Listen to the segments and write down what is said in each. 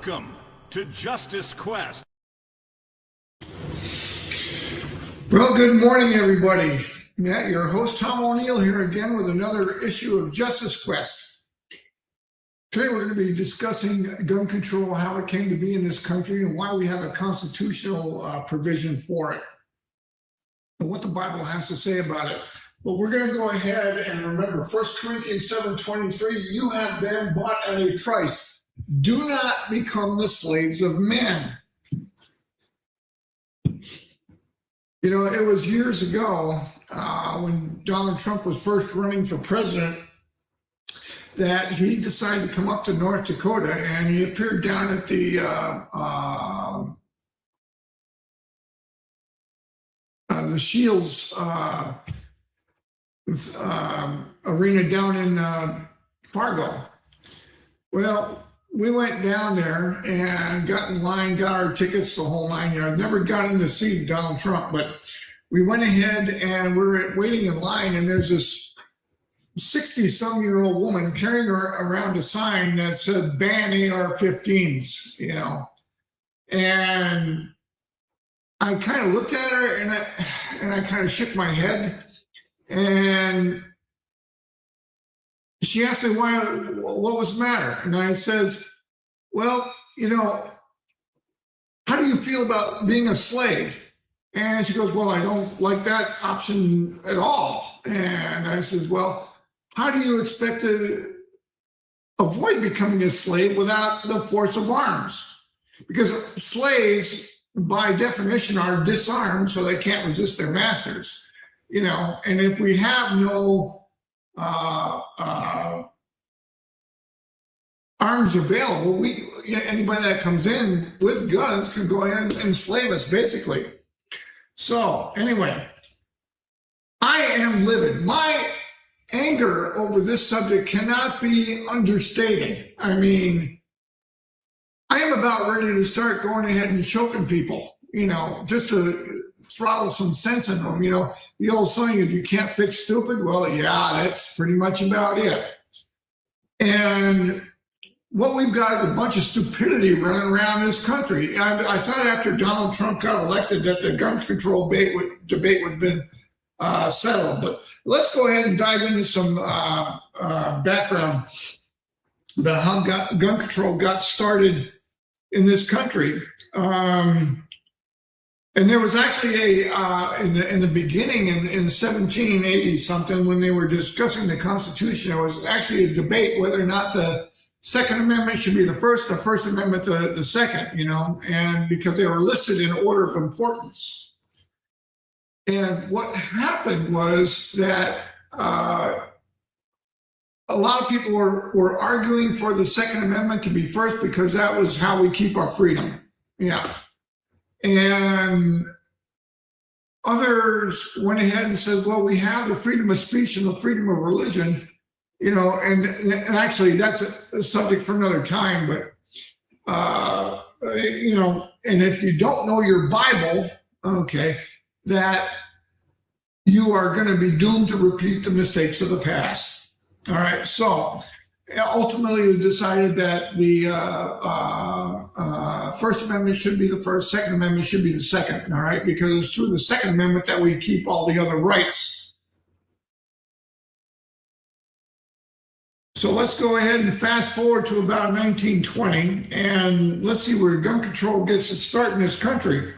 Welcome to Justice Quest. Well, good morning, everybody. Yeah, your host, Tom O'Neill, here again with another issue of Justice Quest. Today, we're going to be discussing gun control, how it came to be in this country, and why we have a constitutional provision for it, and what the Bible has to say about it. But we're going to go ahead and remember 1 Corinthians 7:23, you have been bought at a price. Do not become the slaves of men. You know, it was years ago when Donald Trump was first running for president that he decided to come up to North Dakota, and he appeared down at the Shields arena down in Fargo. Well, we went down there and got in line, got our tickets, the whole 9 yards. Never got in to see Donald Trump, but we went ahead and we're waiting in line, and there's this 60-some-year-old woman carrying around a sign that said ban AR-15s, you know. And I kind of looked at her and I kind of shook my head, and she asked me what was the matter. And I says, well, you know, how do you feel about being a slave? And she goes, well, I don't like that option at all. And I says, well, how do you expect to avoid becoming a slave without the force of arms? Because slaves, by definition, are disarmed, so they can't resist their masters. You know, and if we have no arms available, anybody that comes in with guns can go ahead and enslave us, basically. So anyway, I am livid. My anger over this subject cannot be understated. I mean, I am about ready to start going ahead and choking people, you know, just to throttle some sense in them. You know, the old saying, if you can't fix stupid, well, yeah, that's pretty much about it. And what we've got is a bunch of stupidity running around this country. I thought after Donald Trump got elected that the gun control debate would have been settled. But let's go ahead and dive into some background about how gun control got started in this country. And there was actually in the beginning in 1780 something, when they were discussing the Constitution, there was actually a debate whether or not the Second Amendment should be the First Amendment the second, you know, and because they were listed in order of importance. And what happened was that a lot of people were arguing for the Second Amendment to be first because that was how we keep our freedom. Yeah. And others went ahead and said, well, we have the freedom of speech and the freedom of religion, you know, and actually that's a subject for another time. But, you know, and if you don't know your Bible, okay, that you are going to be doomed to repeat the mistakes of the past. All right. So ultimately, we decided that the First Amendment should be the first, Second Amendment should be the second, all right? Because it's through the Second Amendment that we keep all the other rights. So let's go ahead and fast forward to about 1920, and let's see where gun control gets its start in this country.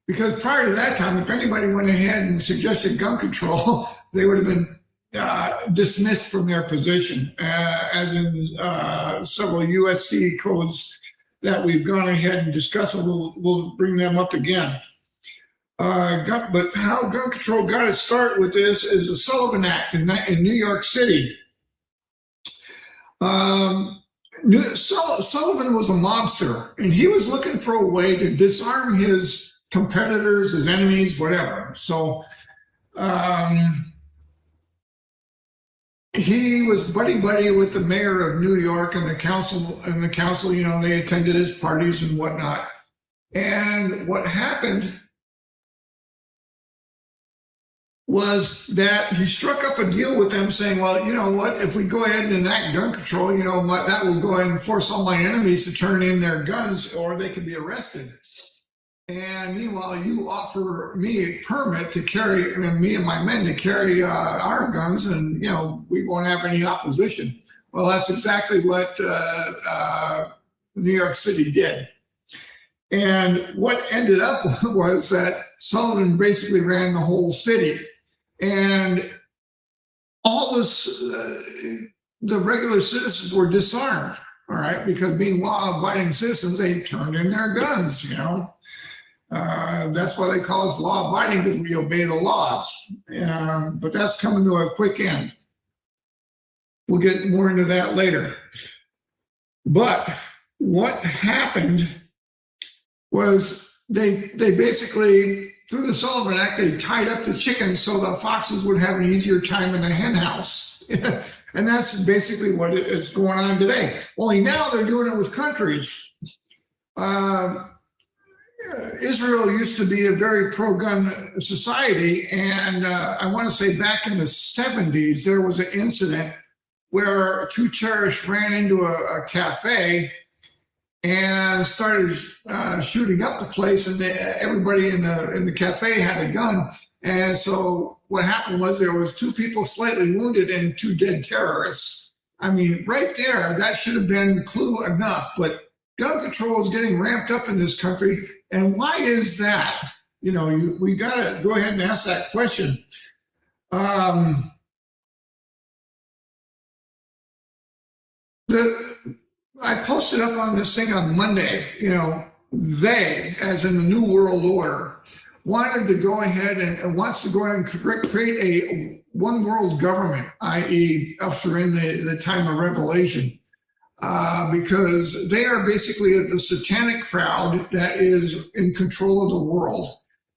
Because prior to that time, if anybody went ahead and suggested gun control, they would have been dismissed from their position, as in several USC codes that we've gone ahead and discussed, and we'll bring them up again. But how gun control got its start with this is the Sullivan Act in New York City. Sullivan was a mobster, and he was looking for a way to disarm his competitors, his enemies, whatever. So he was buddy with the mayor of New York and the council, you know, they attended his parties and whatnot. And what happened was that he struck up a deal with them saying, well, you know what, if we go ahead and enact gun control, that will go ahead and force all my enemies to turn in their guns or they could be arrested. And meanwhile, you offer me a permit to carry, and me and my men to carry our guns, and we won't have any opposition. Well, that's exactly what New York City did. And what ended up was that Sullivan basically ran the whole city, and all this, the regular citizens were disarmed. All right, because being law-abiding citizens, they turned in their guns. That's why they call us law-abiding, because we obey the laws. But that's coming to a quick end. We'll get more into that later. But what happened was they basically, through the Sullivan Act, they tied up the chickens so the foxes would have an easier time in the hen house. And that's basically what is going on today. Only now they're doing it with countries. Israel used to be a very pro-gun society, and I want to say back in the 70s, there was an incident where two terrorists ran into a cafe and started shooting up the place, and everybody in the cafe had a gun. And so what happened was there was two people slightly wounded and two dead terrorists. I mean, right there, that should have been clue enough, but gun control is getting ramped up in this country. And why is that? We got to go ahead and ask that question. I posted up on this thing on Monday, they, as in the New World Order, wanted to go ahead and wants to go ahead and create a one world government, i.e. usher in the time of Revelation. Because they are basically the satanic crowd that is in control of the world.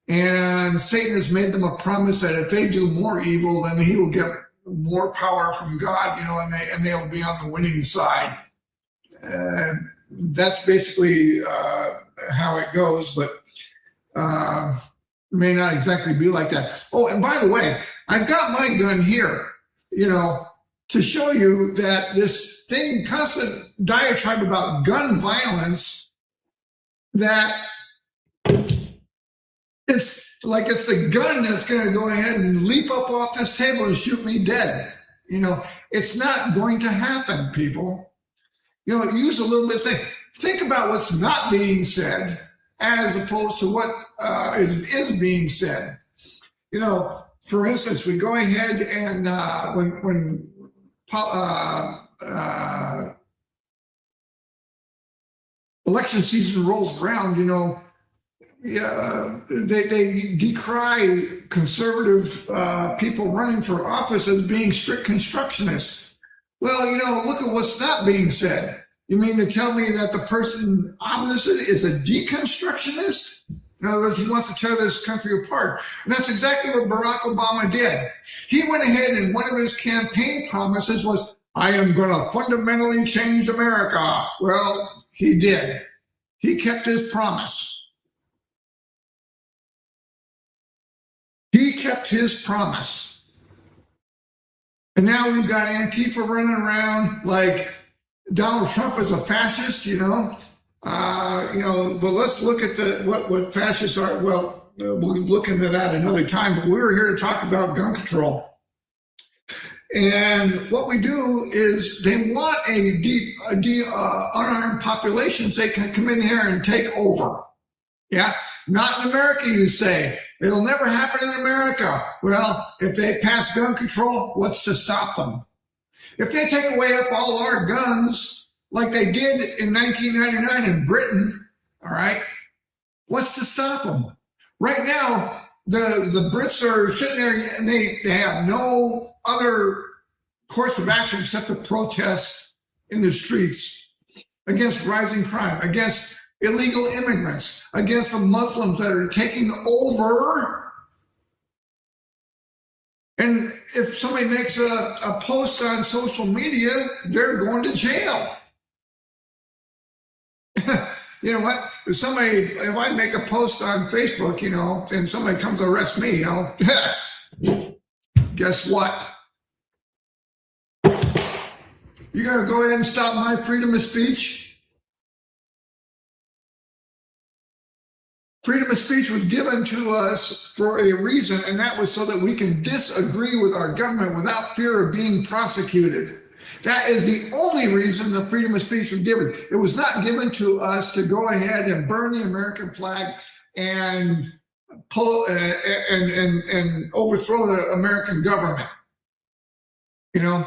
And Satan has made them a promise that if they do more evil, then he will get more power from God, and they'll be on the winning side. That's basically how it goes, but may not exactly be like that. Oh, and by the way, I've got my gun here, to show you that this thing, constant diatribe about gun violence, that it's like it's the gun that's going to go ahead and leap up off this table and shoot me dead. It's not going to happen, people. Use a little bit of think about what's not being said as opposed to what is being said. For instance, we go ahead and when election season rolls around, they decry conservative people running for office as being strict constructionists. Well, look at what's not being said. You mean to tell me that the person opposite is a deconstructionist? In other words, he wants to tear this country apart. And that's exactly what Barack Obama did. He went ahead and one of his campaign promises was, I am going to fundamentally change America. Well, he did. He kept his promise. He kept his promise. And now we've got Antifa running around like Donald Trump is a fascist, but let's look at what fascists are. Well, we'll look into that another time, but we're here to talk about gun control. And what we do is they want unarmed population so they can come in here and take over. Yeah, not in America, you say. It'll never happen in America. Well, if they pass gun control, what's to stop them? If they take away up all our guns, like they did in 1999 in Britain, all right, what's to stop them? Right now, the Brits are sitting there and they have no other course of action except to protest in the streets against rising crime, against illegal immigrants, against the Muslims that are taking over. And if somebody makes a post on social media, they're going to jail. You know what? If I make a post on Facebook, and somebody comes to arrest me, guess what? You're going to go ahead and stop my freedom of speech? Freedom of speech was given to us for a reason, and that was so that we can disagree with our government without fear of being prosecuted. That is the only reason the freedom of speech was given. It was not given to us to go ahead and burn the American flag and pull and overthrow the American government. You know,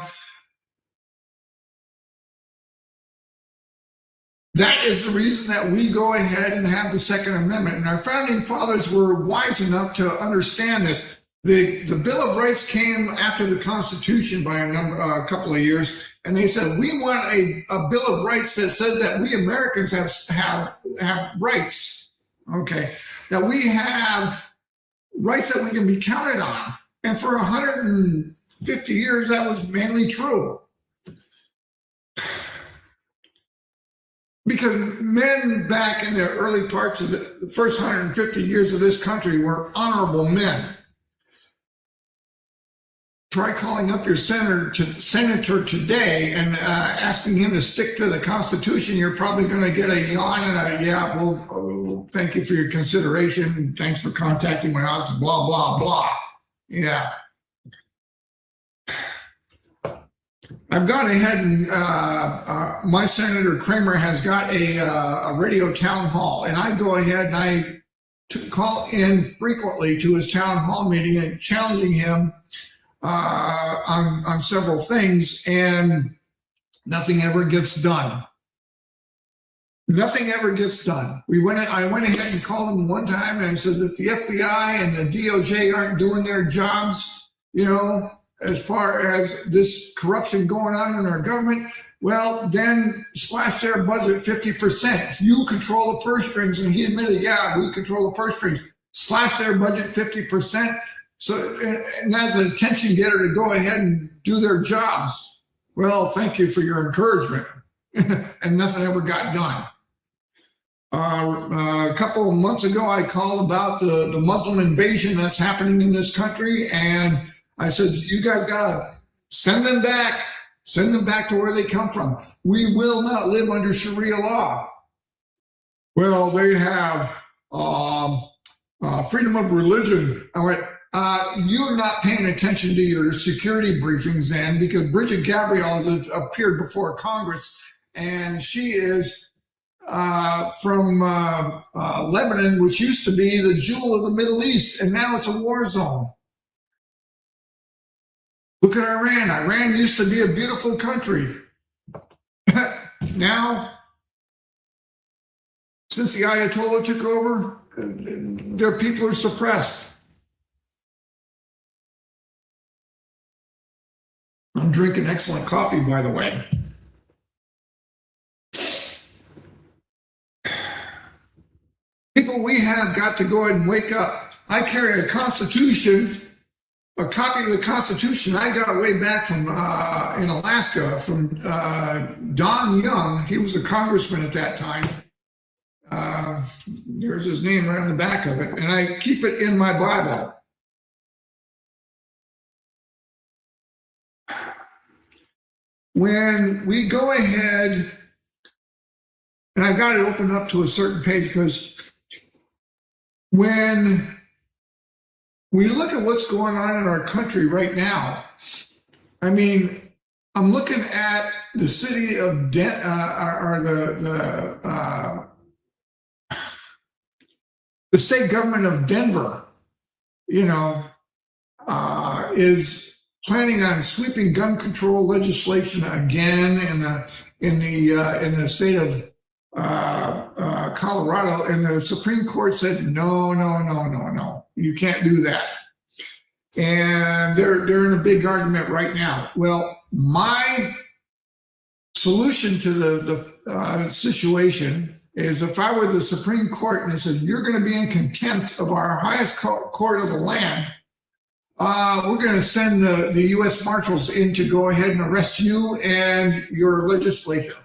that is the reason that we go ahead and have the Second Amendment. And our founding fathers were wise enough to understand this. The Bill of Rights came after the Constitution by a couple of years, and they said, we want a Bill of Rights that says that we Americans have rights, okay, that we have rights that we can be counted on. And for 150 years, that was mainly true. Because men back in the early parts of the first 150 years of this country were honorable men. Try calling up your senator today and asking him to stick to the Constitution. You're probably going to get a yawn and a, yeah, well, thank you for your consideration. Thanks for contacting my office, blah, blah, blah. Yeah. I've gone ahead and my Senator Kramer has got a radio town hall, and I go ahead and I call in frequently to his town hall meeting and challenging him on several things, and nothing ever gets done. Nothing ever gets done. I went ahead and called him one time and I said, if the FBI and the DOJ aren't doing their jobs, you know, as far as this corruption going on in our government, well, then slash their budget 50%. You control the purse strings. And he admitted, yeah, we control the purse strings. Slash their budget 50%. So, and that's an attention getter to go ahead and do their jobs. Well, thank you for your encouragement. And nothing ever got done. A couple of months ago, I called about the Muslim invasion that's happening in this country. And I said, you guys got to send them back to where they come from. We will not live under Sharia law. Well, they have freedom of religion. I went, you're not paying attention to your security briefings then, because Bridget Gabriel has appeared before Congress, and she is from Lebanon, which used to be the jewel of the Middle East, and now it's a war zone. Look at Iran. Iran used to be a beautiful country. Now, since the Ayatollah took over, their people are suppressed. I'm drinking excellent coffee, by the way. People, we have got to go ahead and wake up. I carry a Constitution, a copy of the Constitution I got way back from in Alaska from Don Young. He was a congressman at that time. There's his name right on the back of it, and I keep it in my Bible. When we go ahead, and I've got it opened up to a certain page, because when we look at what's going on in our country right now, I mean, I'm looking at the city of the state government of Denver, you know, is planning on sweeping gun control legislation again in the state of Colorado, and the Supreme Court said no, you can't do that. And they're in a big argument right now. Well, my solution to the situation is, if I were the Supreme Court and they said, you're going to be in contempt of our highest court of the land, we're going to send the U.S. Marshals in to go ahead and arrest you and your legislature.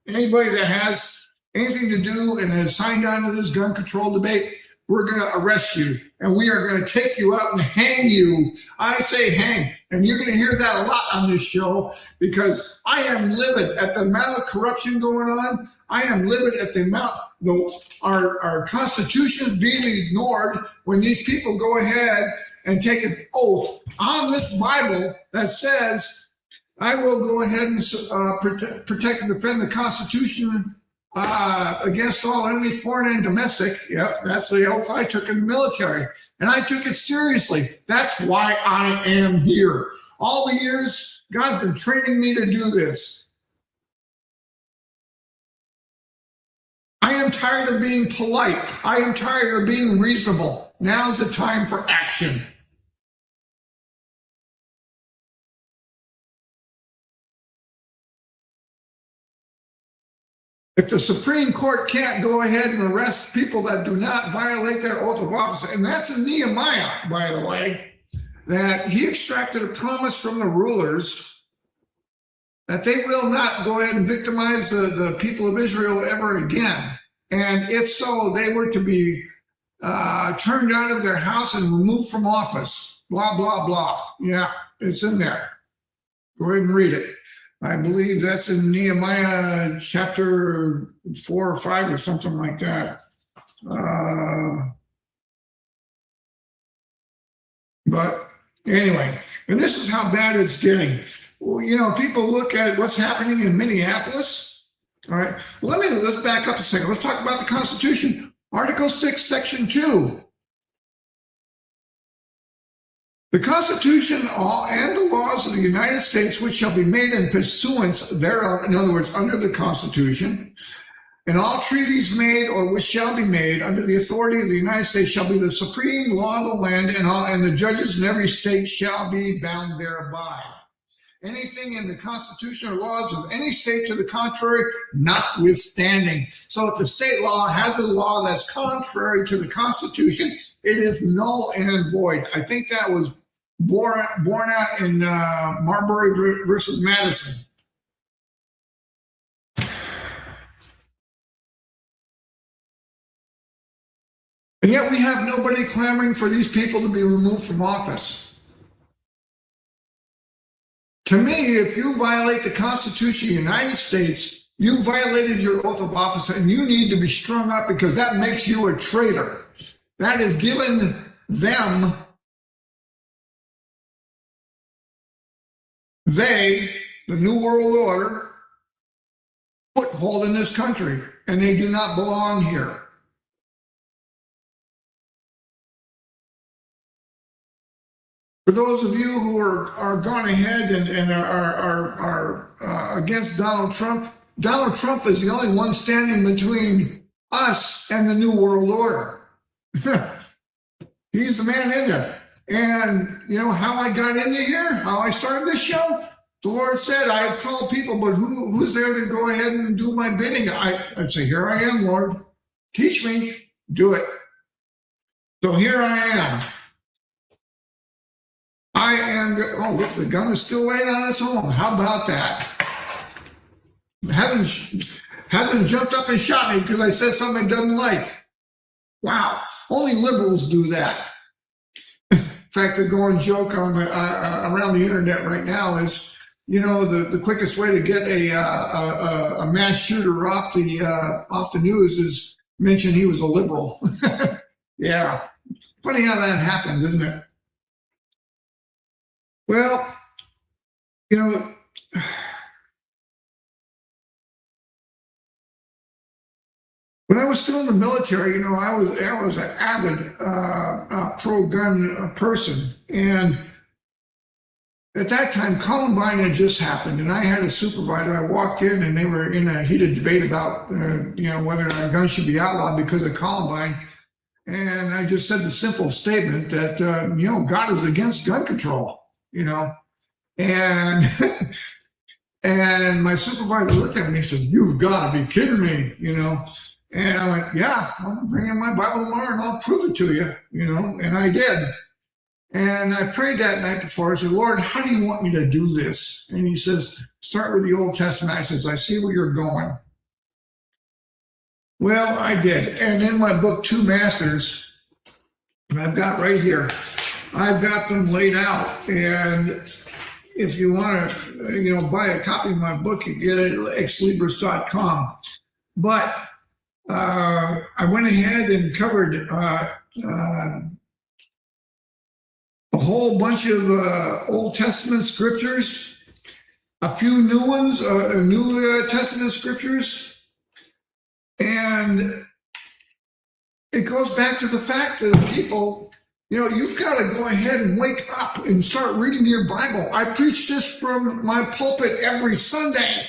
Anybody that has anything to do and has signed on to this gun control debate, we're going to arrest you and we are going to take you out and hang you. I say hang. And you're going to hear that a lot on this show because I am livid at the amount of corruption going on. I am livid at the amount, our Constitution is being ignored when these people go ahead and take an oath on this Bible that says, I will go ahead and protect and defend the Constitution against all enemies, foreign and domestic. Yep, that's the oath I took in the military. And I took it seriously. That's why I am here. All the years, God's been training me to do this. I am tired of being polite. I am tired of being reasonable. Now's the time for action. If the Supreme Court can't go ahead and arrest people that do not violate their oath of office, and that's in Nehemiah, by the way, that he extracted a promise from the rulers that they will not go ahead and victimize the people of Israel ever again. And if so, they were to be turned out of their house and removed from office. Blah, blah, blah. Yeah, it's in there. Go ahead and read it. I believe that's in Nehemiah chapter 4 or 5 or something like that. But anyway, and this is how bad it's getting. Well, you know, people look at what's happening in Minneapolis. All right, let's back up a second. Let's talk about the Constitution. Article 6, Section 2. The Constitution and the laws of the United States, which shall be made in pursuance thereof, in other words, under the Constitution, and all treaties made or which shall be made under the authority of the United States shall be the supreme law of the land, and the judges in every state shall be bound thereby. Anything in the Constitution or laws of any state to the contrary, notwithstanding. So if the state law has a law that's contrary to the Constitution, it is null and void. I think that was born out in Marbury versus Madison. And yet we have nobody clamoring for these people to be removed from office. To me, if you violate the Constitution of the United States, you violated your oath of office and you need to be strung up because that makes you a traitor. That is giving them, the New World Order, foothold in this country, and they do not belong here. For those of you who are gone ahead and are against Donald Trump is the only one standing between us and the New World Order. He's the man in there. And you know how I got into here, how I started this show? The Lord said, I have called people, but who's there to go ahead and do my bidding? I'd say, here I am, Lord. Teach me. Do it. So here I am. Oh, look, the gun is still laying on its own. How about that? Hasn't jumped up and shot me because I said something it doesn't like. Wow, only liberals do that. In fact, the going joke on around the internet right now is, you know, the quickest way to get a mass shooter off the news is mention he was a liberal. Yeah, funny how that happens, isn't it? Well, you know, when I was still in the military, you know, I was an avid pro-gun person, and at that time, Columbine had just happened, and I had a supervisor. I walked in, and they were in a heated debate about, you know, whether or not guns should be outlawed because of Columbine. And I just said the simple statement that, you know, God is against gun control. You know, and and my supervisor looked at me and said, "You've got to be kidding me," you know. And I went, "Yeah, I'll bring in my Bible tomorrow and I'll prove it to you," you know. And I did. And I prayed that night before. I said, "Lord, how do you want me to do this?" And He says, "Start with the Old Testament." I says, "I see where you're going." Well, I did. And in my book, Two Masters, And I've got right here, I've got them laid out. And if you want to, buy a copy of my book, you get it at exlibris.com. But I went ahead and covered a whole bunch of Old Testament scriptures, a few new ones, New Testament scriptures, and it goes back to the fact that people, you've got to go ahead and wake up and start reading your Bible. I preach this from my pulpit every Sunday.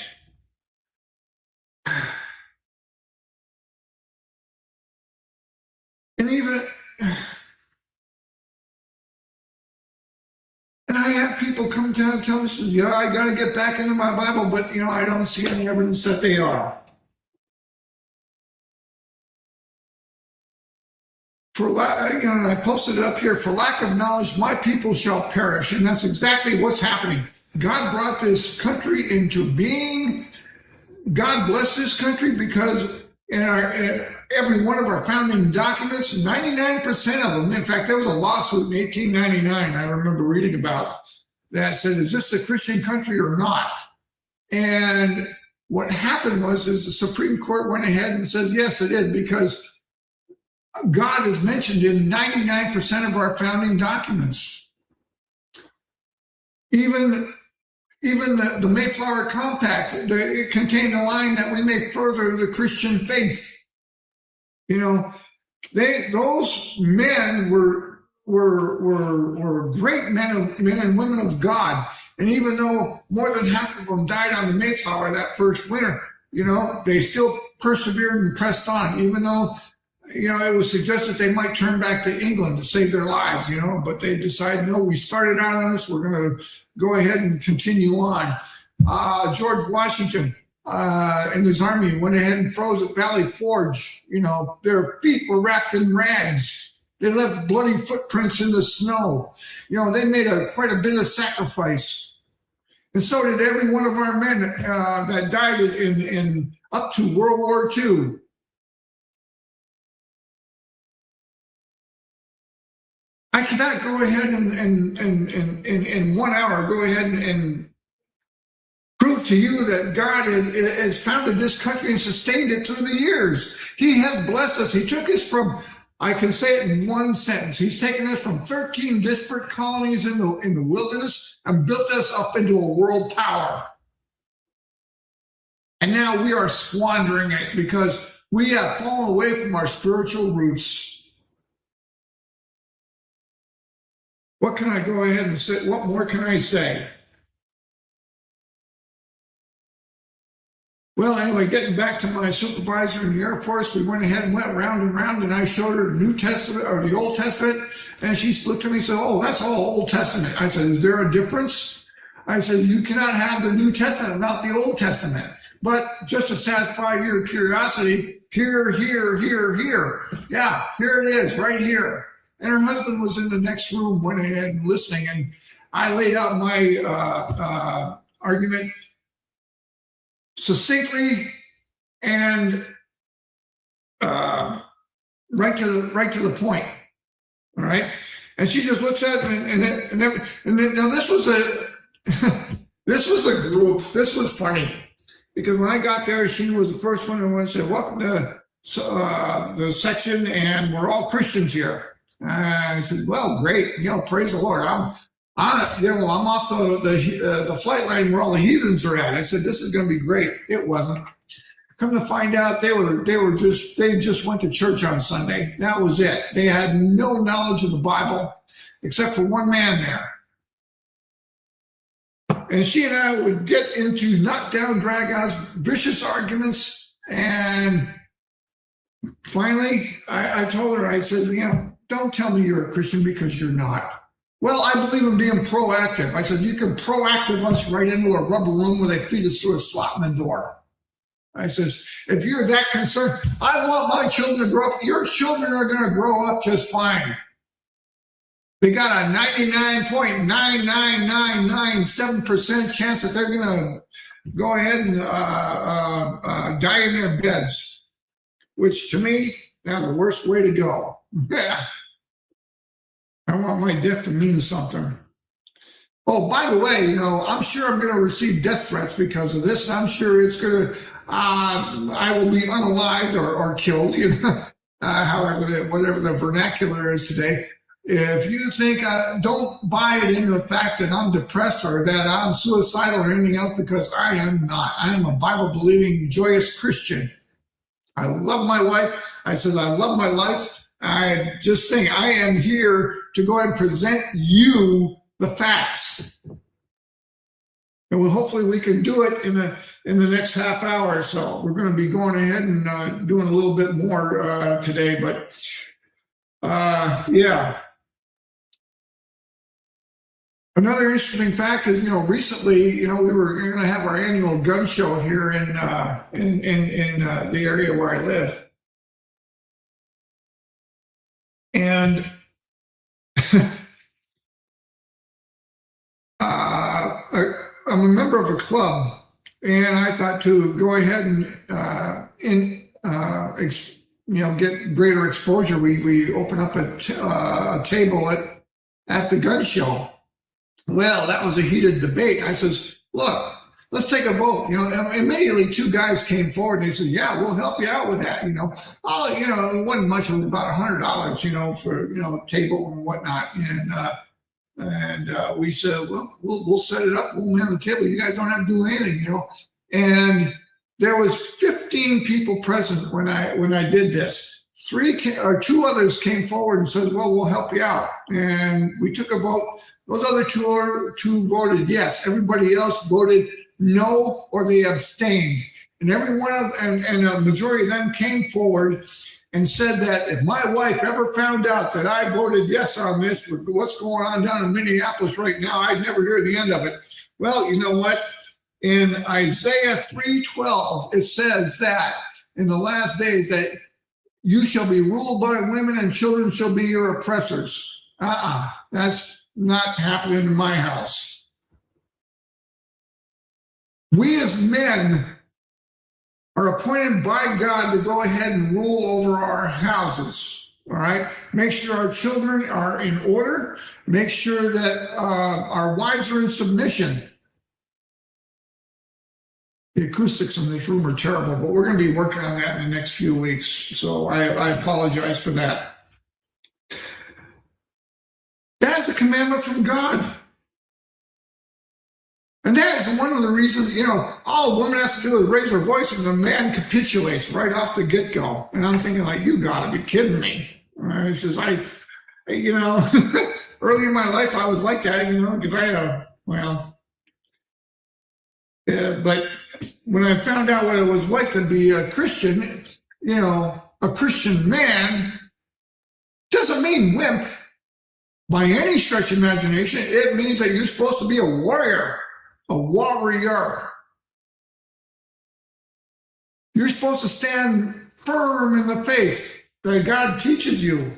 And I have people come down and tell me, yeah, I got to get back into my Bible, but, I don't see any evidence that they are. And I posted it up here, for lack of knowledge, my people shall perish. And that's exactly what's happening. God brought this country into being. God blessed this country because in every one of our founding documents, 99% of them, in fact, there was a lawsuit in 1899 I remember reading about that said, is this a Christian country or not? And what happened is the Supreme Court went ahead and said, yes, it is, because God is mentioned in 99% of our founding documents. Even the Mayflower Compact, it contained a line that we may further the Christian faith. Those men were great men and women of God. And even though more than half of them died on the Mayflower that first winter, they still persevered and pressed on, even though it was suggested they might turn back to England to save their lives, but they decided, no, we started out on this, we're going to go ahead and continue on. George Washington and his army went ahead and froze at Valley Forge. Their feet were wrapped in rags. They left bloody footprints in the snow. They made quite a bit of sacrifice. And so did every one of our men that died in up to World War II. I cannot go ahead and in 1 hour go ahead and prove to you that God has founded this country and sustained it through the years. He has blessed us. He took us from, I can say it in one sentence, he's taken us from 13 disparate colonies in the wilderness and built us up into a world power. And now we are squandering it because we have fallen away from our spiritual roots. What can I go ahead and say? What more can I say? Well, anyway, getting back to my supervisor in the Air Force, we went ahead and went round and round, and I showed her the New Testament or the Old Testament, and she looked at me and said, "Oh, that's all Old Testament." I said, "Is there a difference?" I said, "You cannot have the New Testament without the Old Testament." But just to satisfy your curiosity, here. Yeah, here it is, right here. And her husband was in the next room, went ahead and listening, and I laid out my argument succinctly and right to the point. All right, and she just looks at it, and then now this was a group. This was funny because when I got there, she was the first one who said, "Welcome to the section, and we're all Christians here." I said, "Well, great, praise the Lord. I'm off the flight line where all the heathens are at." I said, "This is going to be great." It wasn't. Come to find out, they just went to church on Sunday. That was it. They had no knowledge of the Bible except for one man there. And she and I would get into knockdown, drag-outs, vicious arguments, and finally, I told her, I said, "Don't tell me you're a Christian because you're not." "Well, I believe in being proactive." I said, "You can proactive us right into a rubber room where they feed us through a slot in the door." I says, "If you're that concerned, I want my children to grow up. Your children are going to grow up just fine. They got a 99.99997% chance that they're going to go ahead and die in their beds," which to me, now the worst way to go. Yeah. I want my death to mean something. Oh, by the way, I'm sure I'm going to receive death threats because of this. I'm sure it's going to, I will be unalived or killed, however, whatever the vernacular is today. If you think, don't buy it into the fact that I'm depressed or that I'm suicidal or anything else, because I am not. I am a Bible believing, joyous Christian. I love my wife. I said, I love my life. I just think I am here to go ahead and present you the facts. And hopefully we can do it in the next half hour or so. We're going to be going ahead and doing a little bit more today, but yeah. Another interesting fact is, recently, we were going to have our annual gun show here in the area where I live, and I'm a member of a club, and I thought to go ahead and get greater exposure. We open up a table at the gun show. Well, that was a heated debate. I says, look, let's take a vote. Immediately two guys came forward and they said, yeah, we'll help you out with that. It wasn't much, it was about $100, for, table and whatnot. And we said, well, we'll set it up. We'll man the table. You guys don't have to do anything, And there was 15 people present when I did this. Two others came forward and said, well, we'll help you out. And we took a vote. Those other two voted yes. Everybody else voted no, or they abstained. And and a majority of them came forward and said that if my wife ever found out that I voted yes on this, with what's going on down in Minneapolis right now, I'd never hear the end of it. Well, you know what? In Isaiah 3:12, it says that in the last days that you shall be ruled by women and children shall be your oppressors. That's not happening in my house. We as men are appointed by God to go ahead and rule over our houses. All right. Make sure our children are in order. Make sure that our wives are in submission. The acoustics in this room are terrible, but we're going to be working on that in the next few weeks. So I apologize for that. That's a commandment from God. And that is one of the reasons, all a woman has to do is raise her voice and the man capitulates right off the get-go. And I'm thinking, like, you got to be kidding me. Right? It's just, early in my life, I was like that, because I had but when I found out what it was like to be a Christian, a Christian man, doesn't mean wimp by any stretch of imagination. It means that you're supposed to be a warrior. A warrior. You're supposed to stand firm in the faith that God teaches you.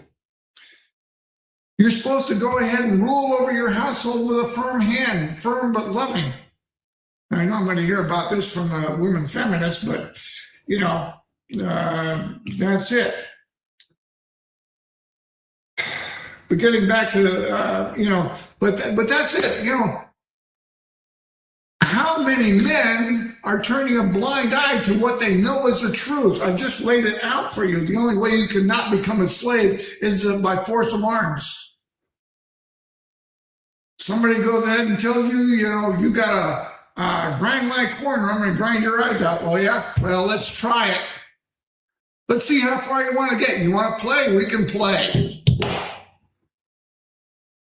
You're supposed to go ahead and rule over your household with a firm hand, firm but loving. I know I'm going to hear about this from the women feminists, but, that's it. But getting back to, but that's it, How many men are turning a blind eye to what they know is the truth? I just laid it out for you. The only way you cannot become a slave is by force of arms. Somebody goes ahead and tells you, you got to grind my corn or I'm going to grind your eyes out. Oh, yeah? Well, let's try it. Let's see how far you want to get. You want to play? We can play.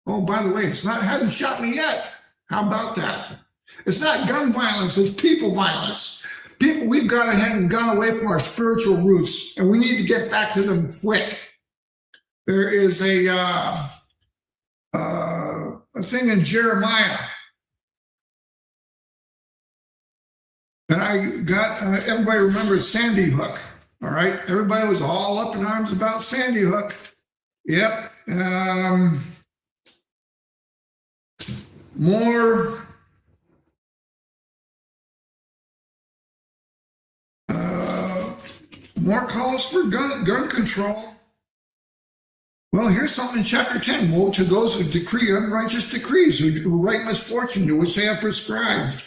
Oh, by the way, hasn't shot me yet. How about that? It's not gun violence, it's people violence. We've gone ahead and gone away from our spiritual roots, and we need to get back to them quick. There is a thing in Jeremiah that I got. Everybody remembers Sandy Hook, all right? Everybody was all up in arms about Sandy Hook. Yep. More calls for gun control. Well, here's something in chapter 10. Woe to those who decree unrighteous decrees, who write misfortune to which they have prescribed.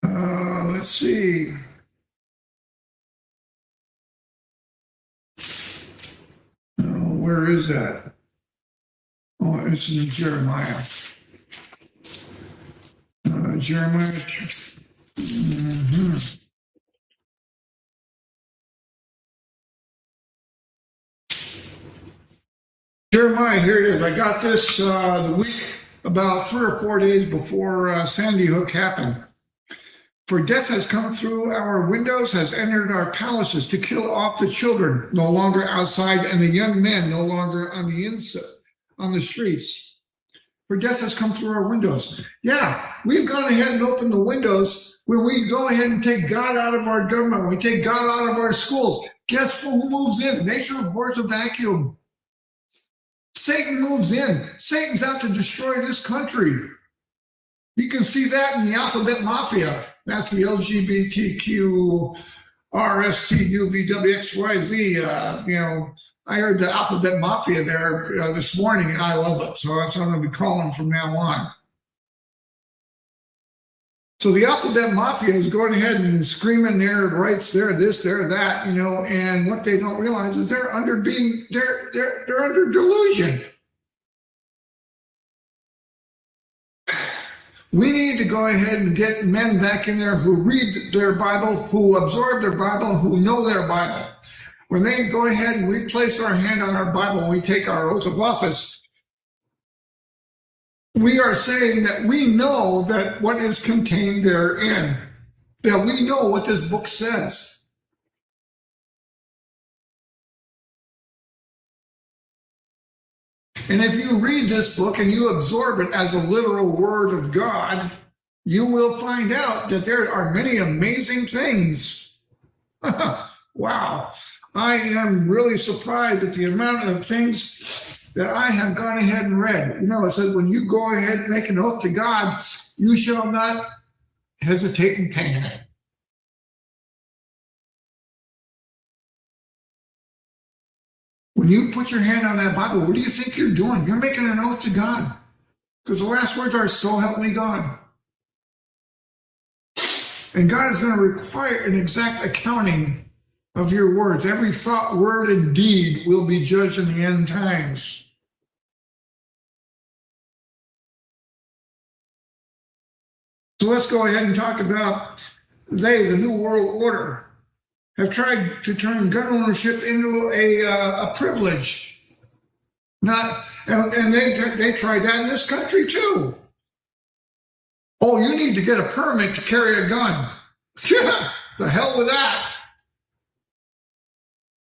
Let's see. Where is that? Oh, it's in Jeremiah. Jeremiah. Jeremiah, here it is. I got this the week about 3 or 4 days before Sandy Hook happened. For death has come through our windows, has entered our palaces to kill off the children, no longer outside, and the young men no longer on the inside, on the streets. For death has come through our windows. Yeah, we've gone ahead and opened the windows when we go ahead and take God out of our government, we take God out of our schools. Guess who moves in? Nature abhors a vacuum. Satan moves in. Satan's out to destroy this country. You can see that in the alphabet mafia. That's the LGBTQ, RSTUVWXYZ. I heard the alphabet mafia there this morning, and I love it. So that's what I'm going to be calling from now on. So the alphabet mafia is going ahead and screaming their rights, there, this, there, that, and what they don't realize is they're under delusion. We need to go ahead and get men back in there who read their Bible, who absorb their Bible, who know their Bible. When they go ahead and we place our hand on our Bible and we take our oath of office, we are saying that we know that what is contained therein, that we know what this book says. And if you read this book and you absorb it as a literal word of God, you will find out that there are many amazing things. Wow. I am really surprised at the amount of things that I have gone ahead and read. It says when you go ahead and make an oath to God, you shall not hesitate in paying it. When you put your hand on that Bible, what do you think you're doing? You're making an oath to God. Because the last words are, so help me God. And God is going to require an exact accounting of your words. Every thought, word, and deed will be judged in the end times. So let's go ahead and talk about the New World Order, have tried to turn gun ownership into a privilege. And they tried that in this country too. Oh, you need to get a permit to carry a gun. The hell with that.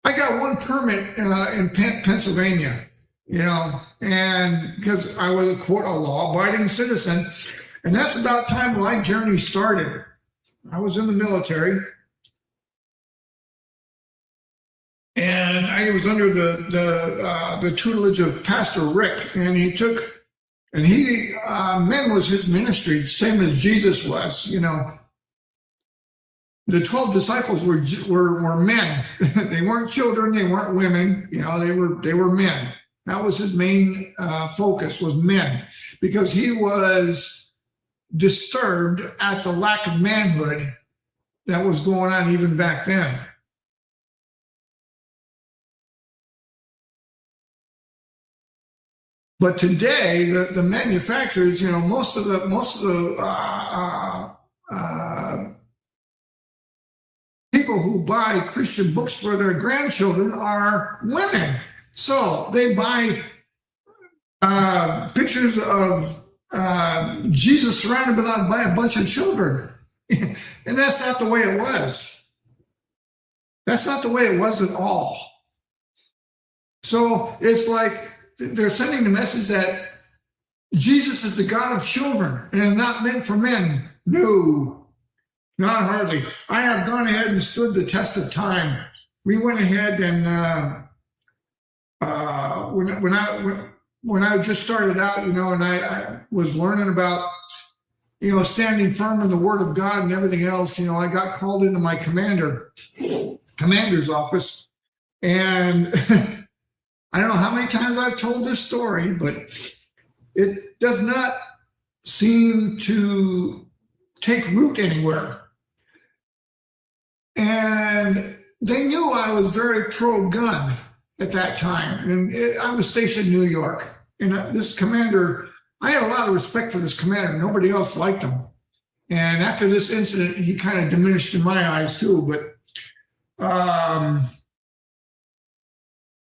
I got one permit in Pennsylvania, and because I was a law-abiding citizen, and that's about the time my journey started. I was in the military, and I was under the tutelage of Pastor Rick, and men was his ministry, same as Jesus was, The 12 disciples were men. They weren't children. They weren't women. They were men. That was his main focus, was men, because he was disturbed at the lack of manhood that was going on even back then. But today, the manufacturers, most of the people who buy Christian books for their grandchildren are women. So they buy pictures of Jesus surrounded by a bunch of children. And that's not the way it was. That's not the way it was at all. So it's like they're sending the message that Jesus is the God of children and not meant for men. No. Not hardly. I have gone ahead and stood the test of time. We went ahead and when I just started out, and I was learning about, standing firm in the Word of God and everything else, I got called into my commander's office, and I don't know how many times I've told this story, but it does not seem to take root anywhere. And they knew I was very pro-gun at that time. And I was stationed in New York. And this commander, I had a lot of respect for this commander. Nobody else liked him. And after this incident, he kind of diminished in my eyes too. But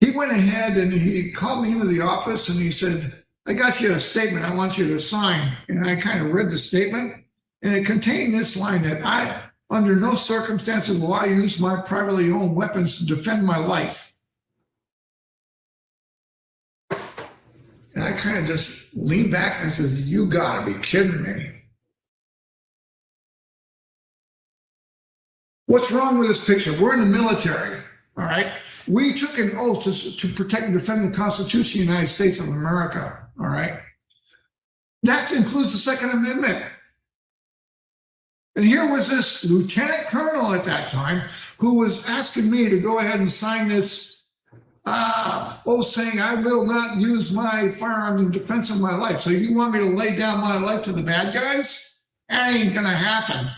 he went ahead and he called me into the office and he said, I got you a statement I want you to sign. And I kind of read the statement, and it contained this line that I, under no circumstances will I use my privately owned weapons to defend my life. And I kind of just leaned back and I said, you gotta be kidding me. What's wrong with this picture? We're in the military, all right? We took an oath to protect and defend the Constitution of the United States of America, all right? That includes the Second Amendment. And here was this lieutenant colonel at that time who was asking me to go ahead and sign this oath saying I will not use my firearm in defense of my life. So you want me to lay down my life to the bad guys? That ain't gonna happen.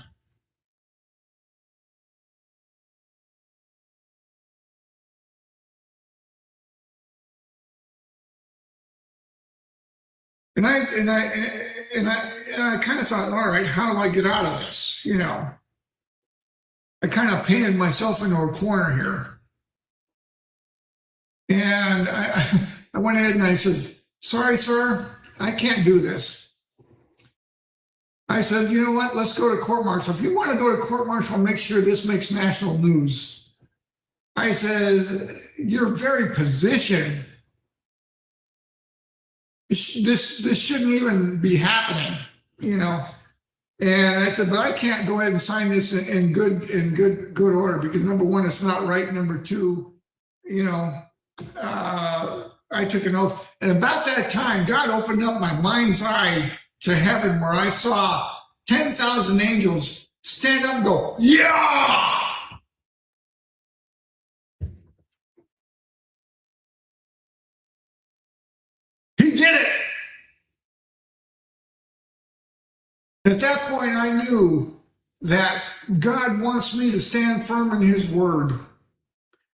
And I kind of thought, all right, how do I get out of this? You know, I kind of painted myself into a corner here. And I went ahead and I said, sorry, sir, I can't do this. I said, you know what? Let's go to court martial. If you want to go to court martial, make sure this makes national news. I said, your very position, this shouldn't even be happening, you know. And I said, but I can't go ahead and sign this in good order because number one, it's not right. Number two, you know, I took an oath. And about that time, God opened up my mind's eye to heaven where I saw 10,000 angels stand up and go, yeah! He did it. At that point, I knew that God wants me to stand firm in his word.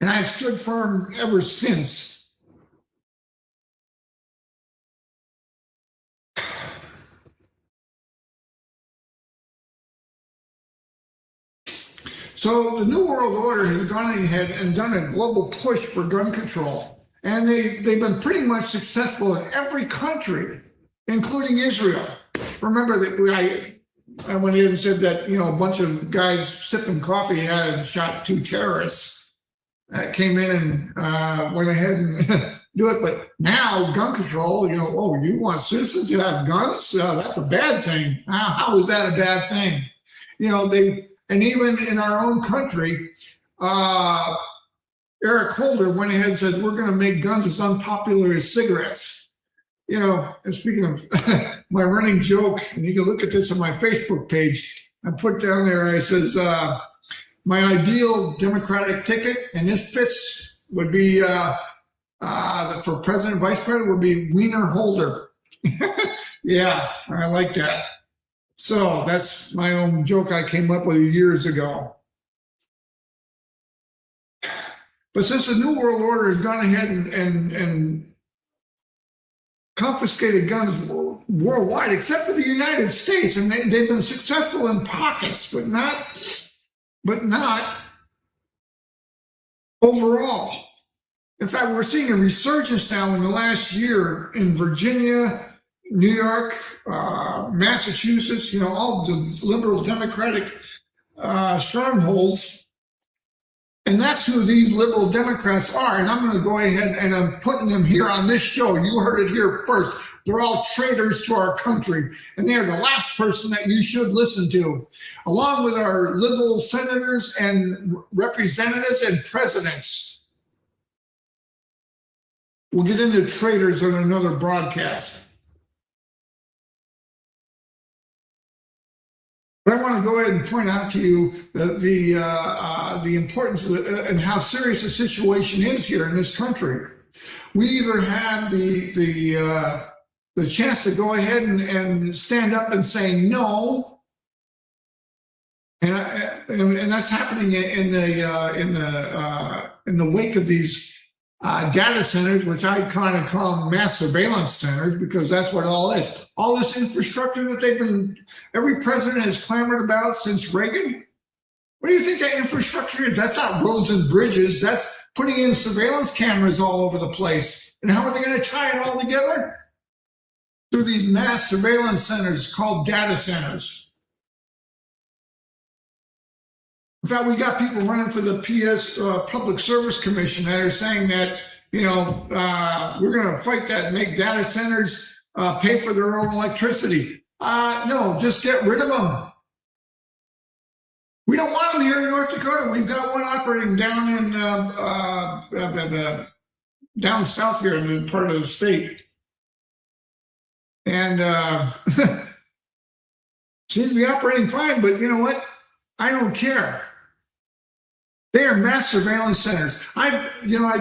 And I've stood firm ever since. So the New World Order has gone ahead and done a global push for gun control. And they've been pretty much successful in every country, including Israel. Remember that I went in and said that, you know, a bunch of guys sipping coffee had shot 2 terrorists. Came in and went ahead and do it. But now gun control, you know, oh, you want citizens to have guns? That's a bad thing. How is that a bad thing? You know, and even in our own country, Eric Holder went ahead and said, we're going to make guns as unpopular as cigarettes. You know, and speaking of my running joke, and you can look at this on my Facebook page, I put down there, I says, my ideal Democratic ticket, and this fits, would be for president, vice president, would be Wiener Holder. Yeah, I like that. So that's my own joke I came up with years ago. But since the New World Order has gone ahead and confiscated guns worldwide, except for the United States, and they've been successful in pockets, but not overall. In fact, we're seeing a resurgence now in the last year in Virginia, New York, Massachusetts, you know, all the liberal Democratic strongholds. And that's who these liberal Democrats are. And I'm going to go ahead and I'm putting them here on this show. You heard it here first. They're all traitors to our country. And they are the last person that you should listen to, along with our liberal senators and representatives and presidents. We'll get into traitors on another broadcast. But I want to go ahead and point out to you the importance of and how serious the situation is here in this country. We either have the chance to go ahead and stand up and say no, and that's happening in the wake of these data centers, which I kind of call mass surveillance centers, because that's what all is. All this infrastructure that every president has clamored about since Reagan. What do you think that infrastructure is? That's not roads and bridges. That's putting in surveillance cameras all over the place. And how are they going to tie it all together? Through these mass surveillance centers called data centers. In fact, we got people running for the Public Service Commission that are saying that, we're going to fight that and make data centers pay for their own electricity. No, just get rid of them. We don't want them here in North Dakota. We've got one operating down in down south here in the part of the state, and seems to be operating fine. But you know what? I don't care. They are mass surveillance centers. I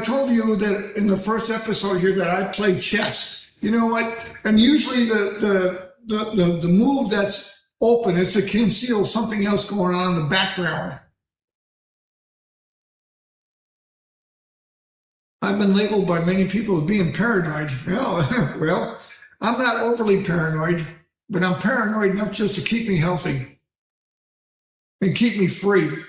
told you that in the first episode here that I play chess. You know what? And usually the move that's open is to conceal something else going on in the background. I've been labeled by many people as being paranoid. Well, I'm not overly paranoid, but I'm paranoid enough just to keep me healthy and keep me free.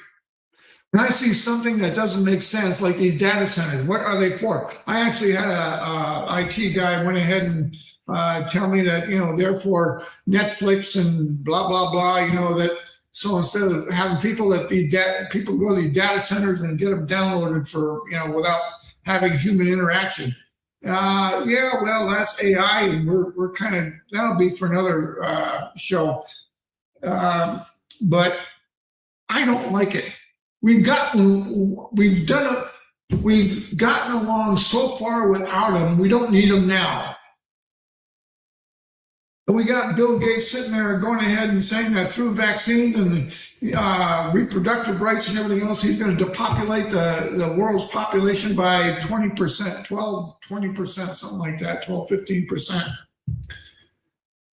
When I see something that doesn't make sense, like these data centers, what are they for? I actually had a IT guy went ahead and tell me that, they're for Netflix and blah, blah, blah, that. So instead of having people people go to these data centers and get them downloaded for, without having human interaction. Well, that's AI, and we're kind of, that'll be for another show. But I don't like it. We've gotten along so far without them. We don't need them now. And we got Bill Gates sitting there going ahead and saying that through vaccines and reproductive rights and everything else, he's going to depopulate the world's population by 20%, 20%, something like that, 12, 15%.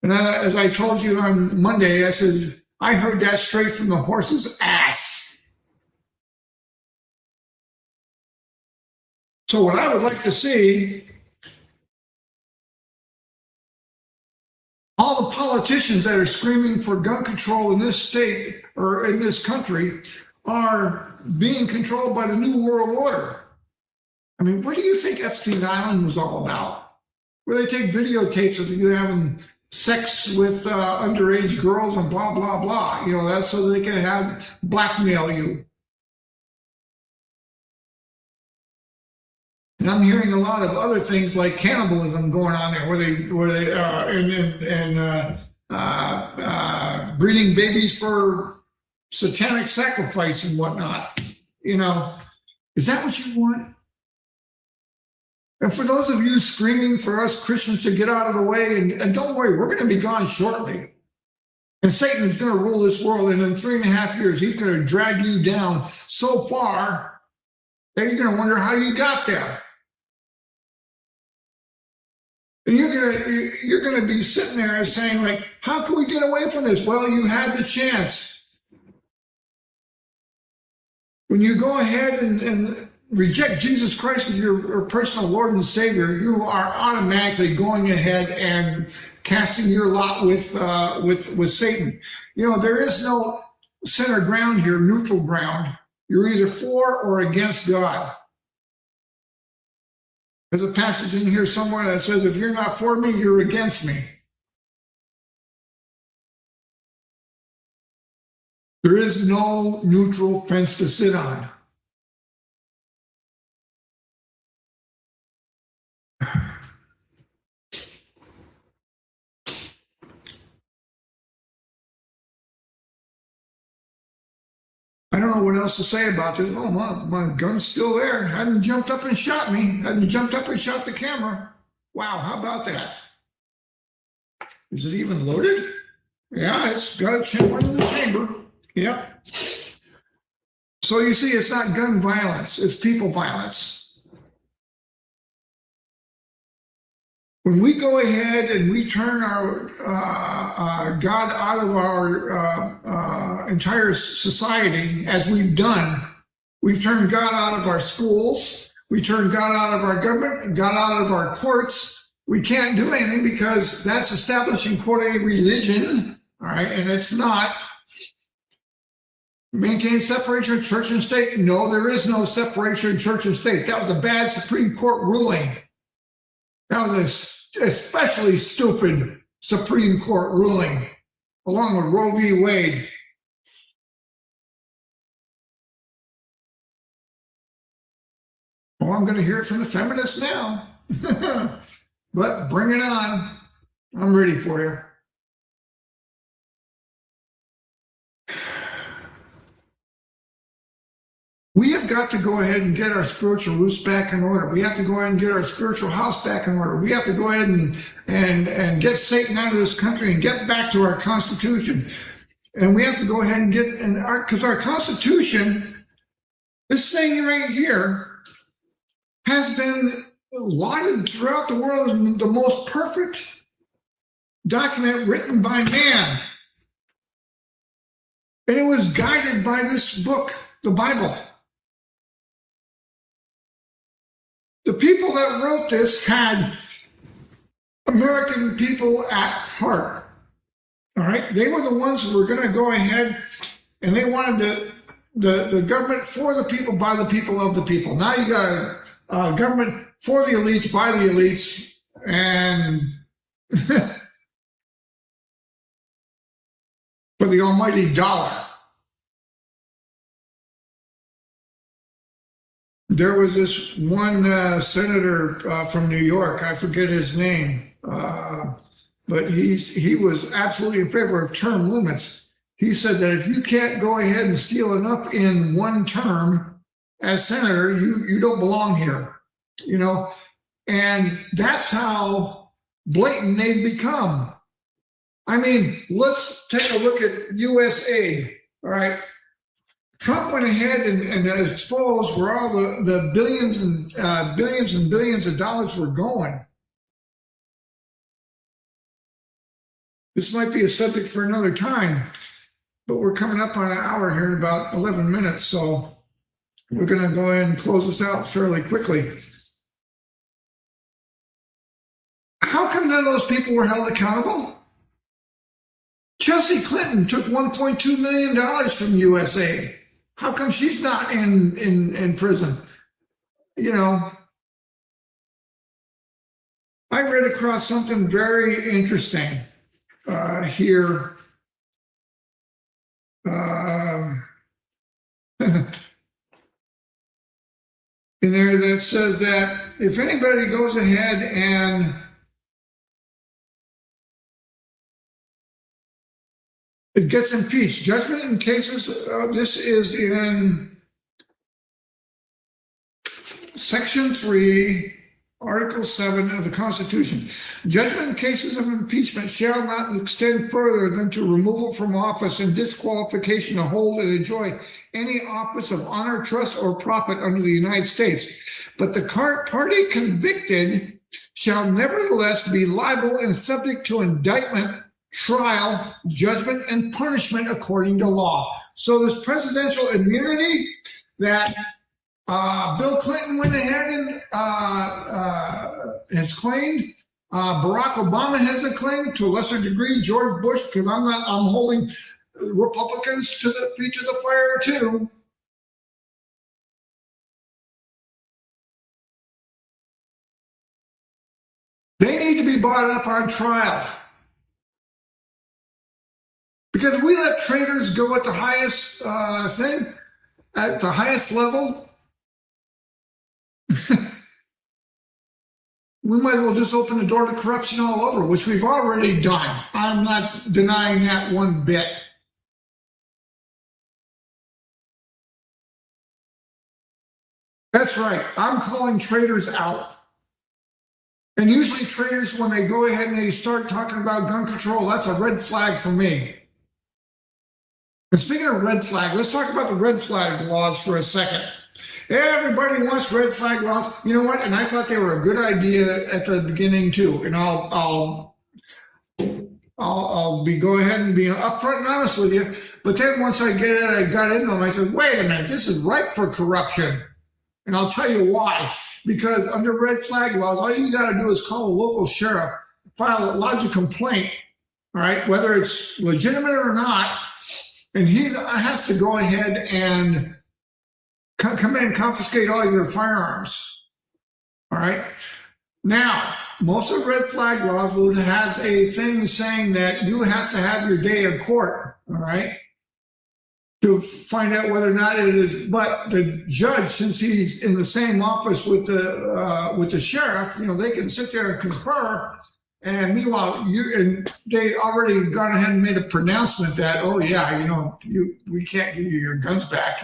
And as I told you on Monday, I said, I heard that straight from the horse's ass. So what I would like to see, all the politicians that are screaming for gun control in this state or in this country are being controlled by the New World Order. I mean, what do you think Epstein Island was all about? Where they take videotapes of you having sex with underage girls and blah, blah, blah. That's so they can blackmail you. And I'm hearing a lot of other things like cannibalism going on there, where they breeding babies for satanic sacrifice and whatnot. Is that what you want? And for those of you screaming for us Christians to get out of the way, and don't worry, we're going to be gone shortly. And Satan is going to rule this world, and in 3.5 years, he's going to drag you down so far that you're going to wonder how you got there. And you're gonna be sitting there saying, like, how can we get away from this? Well, you had the chance. When you go ahead and reject Jesus Christ as your personal Lord and Savior, you are automatically going ahead and casting your lot with Satan. There is no center ground here, neutral ground. You're either for or against God. There's a passage in here somewhere that says, if you're not for me, you're against me. There is no neutral fence to sit on. I don't know what else to say about this. Oh, my gun's still there. Hadn't jumped up and shot me. Hadn't jumped up and shot the camera. Wow, how about that? Is it even loaded? Yeah, it's got one in the chamber. Yep. So you see, it's not gun violence, it's people violence. when we go ahead and we turn our God out of our entire society, as we've done, we've turned God out of our schools, we turned God out of our government, God out of our courts. We can't do anything because that's establishing, quote, a religion, all right, and it's not. Maintain separation of church and state? No, there is no separation of church and state. That was a bad Supreme Court ruling. That was an especially stupid Supreme Court ruling, along with Roe v. Wade. Well, I'm going to hear it from the feminists now. But bring it on. I'm ready for you. We have got to go ahead and get our spiritual roots back in order. We have to go ahead and get our spiritual house back in order. We have to go ahead and get Satan out of this country and get back to our Constitution. And we have to go ahead and get, because our Constitution, this thing right here, has been lauded throughout the world as the most perfect document written by man. And it was guided by this book, the Bible. The people that wrote this had American people at heart. All right, they were the ones who were going to go ahead, and they wanted the government for the people, by the people, of the people. Now you got a government for the elites, by the elites, and for the almighty dollar. There was this one senator from New York, I forget his name, but he was absolutely in favor of term limits. He said that if you can't go ahead and steal enough in one term as senator, you don't belong here, you know? And that's how blatant they've become. I mean, let's take a look at U.S. aid, all right? Trump went ahead and exposed where all the billions and billions of dollars were going. This might be a subject for another time, but we're coming up on an hour here in about 11 minutes, so we're going to go ahead and close this out fairly quickly. How come none of those people were held accountable? Chelsea Clinton took $1.2 million from USA. How come she's not in prison? You know, I read across something very interesting here. In there that says that if anybody goes ahead and it gets impeached. Judgment in cases, this is in Section 3, Article 7 of the Constitution. Judgment in cases of impeachment shall not extend further than to removal from office and disqualification to hold and enjoy any office of honor, trust, or profit under the United States. But the party convicted shall nevertheless be liable and subject to indictment, trial, judgment, and punishment according to law. So this presidential immunity that Bill Clinton went ahead and has claimed, Barack Obama has claimed, to a lesser degree George Bush, because I'm holding Republicans to the feet of the fire too. They need to be brought up on trial. Because we let traitors go at the highest thing, at the highest level, we might as well just open the door to corruption all over, which we've already done. I'm not denying that one bit. That's right. I'm calling traitors out. And usually traitors, when they go ahead and they start talking about gun control, that's a red flag for me. And speaking of red flag, let's talk about the red flag laws for a second. Everybody wants red flag laws. You know what? And I thought they were a good idea at the beginning too. And I'll be go ahead and be upfront and honest with you. But then once I got into them, I said, wait a minute, this is ripe for corruption. And I'll tell you why. Because under red flag laws, all you got to do is call a local sheriff, lodge a complaint, all right, whether it's legitimate or not, and he has to go ahead and come in and confiscate all your firearms. All right. Now, most of the red flag laws will have a thing saying that you have to have your day in court. All right. To find out whether or not it is, but the judge, since he's in the same office with the sheriff, they can sit there and confer. And meanwhile, they already gone ahead and made a pronouncement that, oh yeah, we can't give you your guns back,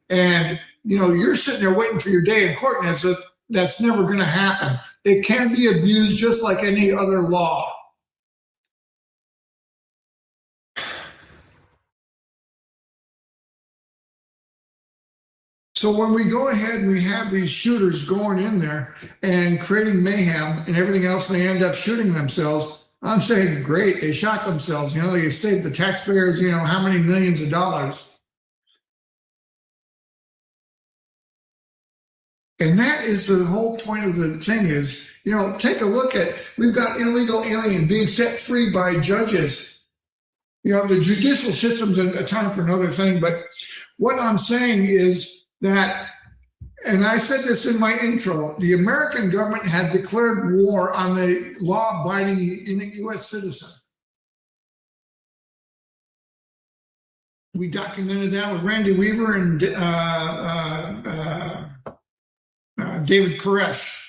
and you're sitting there waiting for your day in court, and that's never going to happen. It can be abused just like any other law. So when we go ahead and we have these shooters going in there and creating mayhem and everything else, and they end up shooting themselves, I'm saying, great, they shot themselves. They saved the taxpayers, how many millions of dollars. And that is the whole point of the thing is, take a look at, we've got illegal aliens being set free by judges. The judicial system's a time for another thing, but what I'm saying is, that, and I said this in my intro, the American government had declared war on the law-abiding U.S. citizen. We documented that with Randy Weaver and David Koresh.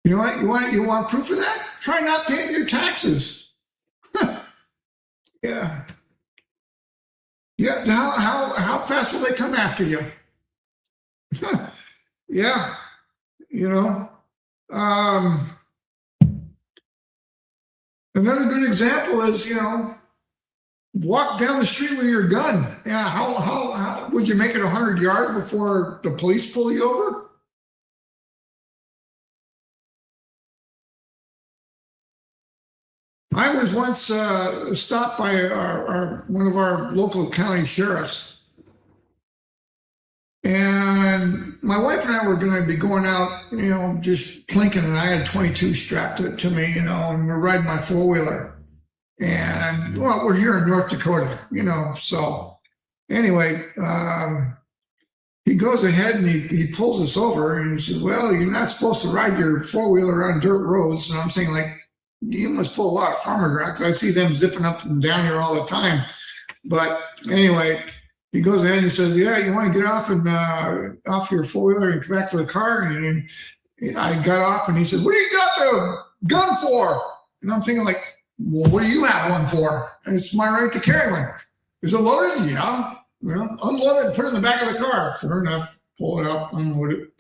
You know what? You want proof of that? Try not paying your taxes. Yeah. Yeah. How fast will they come after you? Yeah. Another good example is, walk down the street with your gun. Yeah. How would you make it 100 yards before the police pull you over? I was once stopped by one of our local county sheriffs, and my wife and I were going to be going out, just plinking, and I had 22 strapped to me, and we're riding my four-wheeler, and well, we're here in North Dakota, so anyway, he goes ahead and he pulls us over, and he says, well, you're not supposed to ride your four-wheeler on dirt roads, and I'm saying, like, you must pull a lot of farmer ground, because I see them zipping up and down here all the time. But anyway, he goes ahead and says, yeah, you want to get off and off your four-wheeler and come back to the car? And I got off, and he said, what do you got the gun for? And I'm thinking, like, well, what do you have one for? And it's my right to carry one. Is it loaded? Yeah. Well, unload it and put it in the back of the car. Sure enough, pull it up, unload it.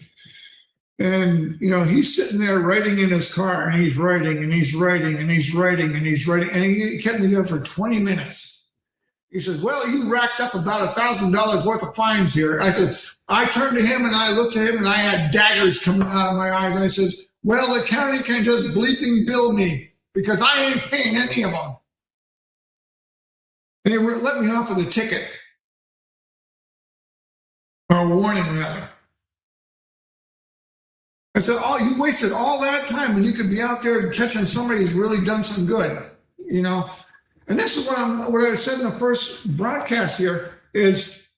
And, he's sitting there writing in his car, and he's writing, and he's writing, and he's writing, and he's writing. And he kept me there for 20 minutes. He says, well, you racked up about $1,000 worth of fines here. I said, I turned to him, and I looked at him, and I had daggers coming out of my eyes. And I said, well, the county can just bleeping bill me, because I ain't paying any of them. And they let me off with a ticket. Or a warning, rather. I said, oh, you wasted all that time when you could be out there catching somebody who's really done some good, And this is what I said in the first broadcast here is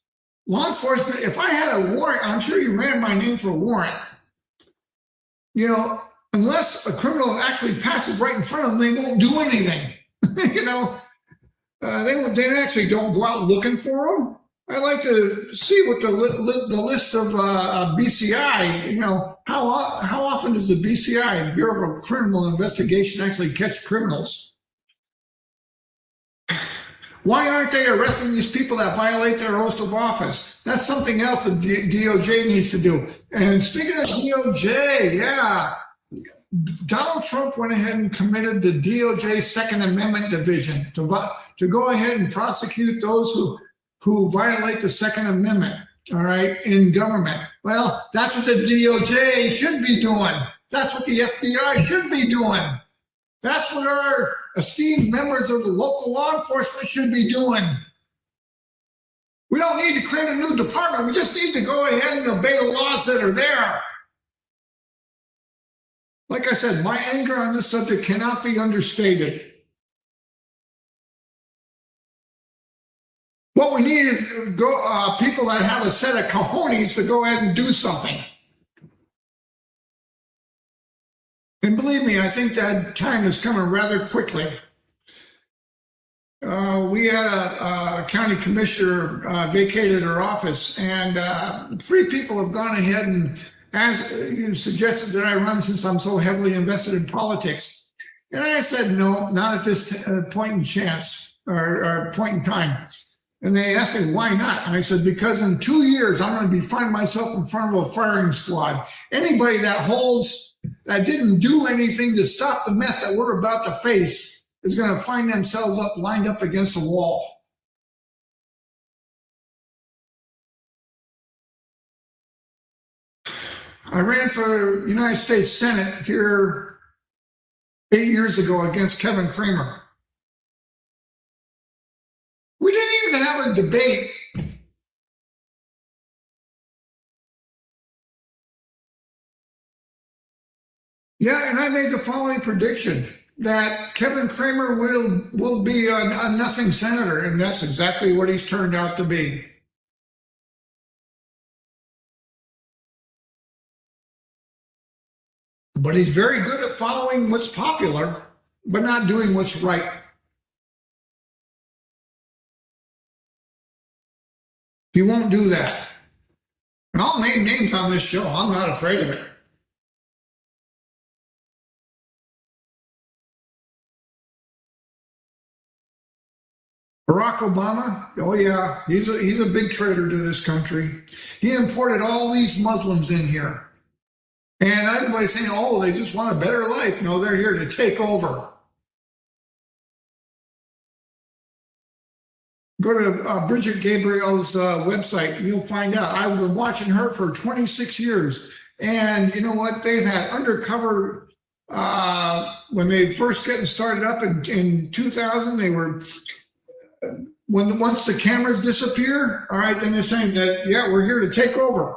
law enforcement, if I had a warrant, I'm sure you ran my name for a warrant, unless a criminal actually passes right in front of them, they won't do anything. They actually don't go out looking for them. I like to see what the list of BCI, how often does the BCI, Bureau of Criminal Investigation, actually catch criminals? Why aren't they arresting these people that violate their oath of office? That's something else that DOJ needs to do. And speaking of DOJ, yeah, Donald Trump went ahead and committed the DOJ Second Amendment Division to go ahead and prosecute those who violate the Second Amendment, all right, in government. Well, that's what the DOJ should be doing. That's what the FBI should be doing. That's what our esteemed members of the local law enforcement should be doing. We don't need to create a new department. We just need to go ahead and obey the laws that are there. Like I said, my anger on this subject cannot be understated. What we need is people that have a set of cojones to go ahead and do something. And believe me, I think that time is coming rather quickly. We had a county commissioner vacated her office, and 3 people have gone ahead and suggested that I run since I'm so heavily invested in politics. And I said, no, not at this point in chance or point in time. And they asked me, why not? And I said, because in 2 years, I'm going to be finding myself in front of a firing squad. Anybody that didn't do anything to stop the mess that we're about to face is going to find themselves lined up against a wall. I ran for United States Senate here 8 years ago against Kevin Cramer. We didn't even have a debate. Yeah, and I made the following prediction, that Kevin Cramer will be a nothing senator, and that's exactly what he's turned out to be. But he's very good at following what's popular, but not doing what's right. He won't do that. And I'll name names on this show. I'm not afraid of it. Barack Obama, oh yeah, he's a big traitor to this country. He imported all these Muslims in here. And everybody's saying, oh, they just want a better life. No, they're here to take over. Go to Bridget Gabriel's website, you'll find out. I've been watching her for 26 years. And you know what? They've had undercover, when they first getting started up in 2000, they were, once the cameras disappear, all right, then they're saying that, yeah, we're here to take over.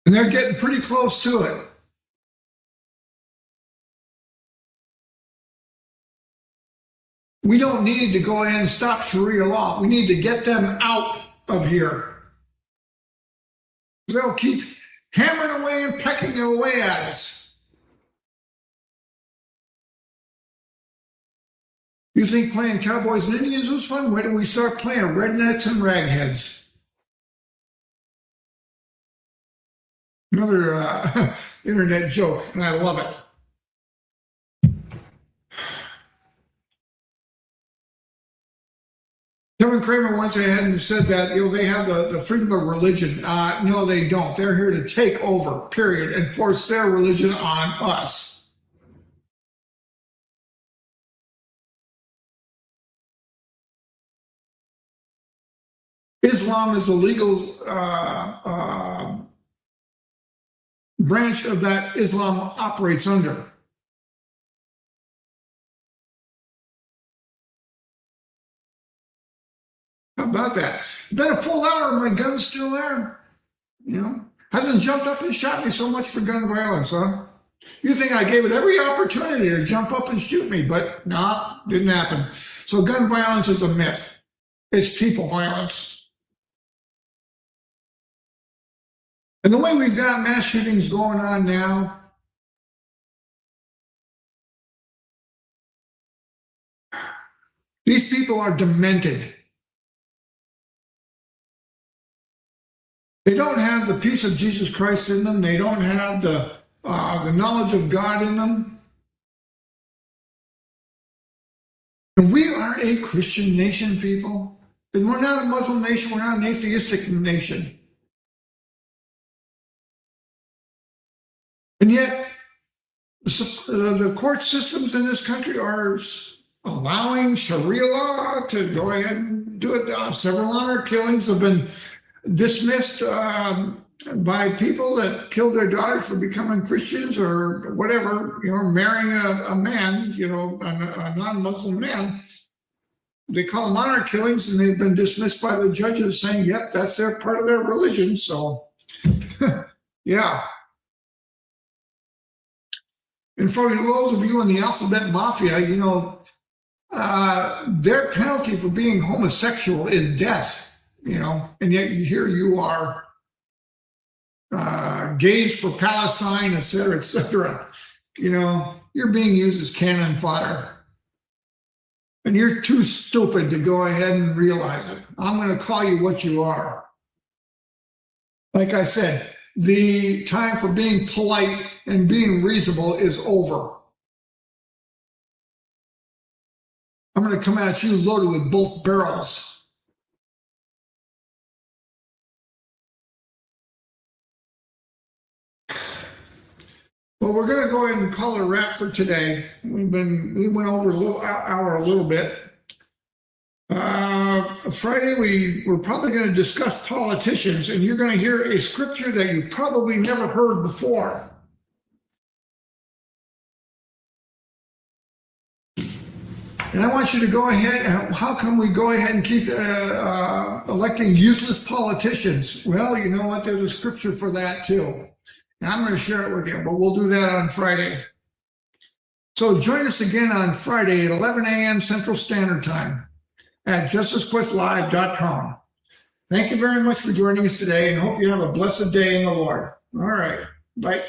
And they're getting pretty close to it. We don't need to go ahead and stop Sharia law. We need to get them out of here. They'll keep hammering away and pecking away at us. You think playing cowboys and Indians was fun? Where do we start playing rednecks and ragheads? Another internet joke, and I love it. Kevin Cramer once ahead and said that they have the freedom of religion. No, they don't. They're here to take over, period, and force their religion on us. Islam is a legal branch of that Islam operates under. How about that? Been a full hour, my gun's still there. Hasn't jumped up and shot me so much for gun violence, huh? You think I gave it every opportunity to jump up and shoot me, but nah, didn't happen. So gun violence is a myth. It's people violence. And the way we've got mass shootings going on now, these people are demented. They don't have the peace of Jesus Christ in them. They don't have the knowledge of God in them. And we are a Christian nation, people. And we're not a Muslim nation. We're not an atheistic nation. And yet, the court systems in this country are allowing Sharia law to go ahead and do it. Several honor killings have been dismissed by people that killed their daughters for becoming Christians or whatever, marrying a man, a non-Muslim man. They call them honor killings, and they've been dismissed by the judges saying, yep, that's their part of their religion. So, yeah. And for those of you in the alphabet mafia, their penalty for being homosexual is death, and yet here you are, gays for Palestine, et cetera, et cetera. You're being used as cannon fodder. And you're too stupid to go ahead and realize it. I'm going to call you what you are. Like I said, the time for being polite and being reasonable is over. I'm going to come at you loaded with both barrels. Well, we're going to go ahead and call it a wrap for today. We went over a little bit. Friday, we're probably going to discuss politicians, and you're going to hear a scripture that you probably never heard before. And I want you to go ahead. How come we go ahead and keep electing useless politicians? Well, you know what? There's a scripture for that too. And I'm going to share it with you, but we'll do that on Friday. So join us again on Friday at 11 a.m. Central Standard Time at justicequestlive.com. Thank you very much for joining us today, and hope you have a blessed day in the Lord. All right. Bye.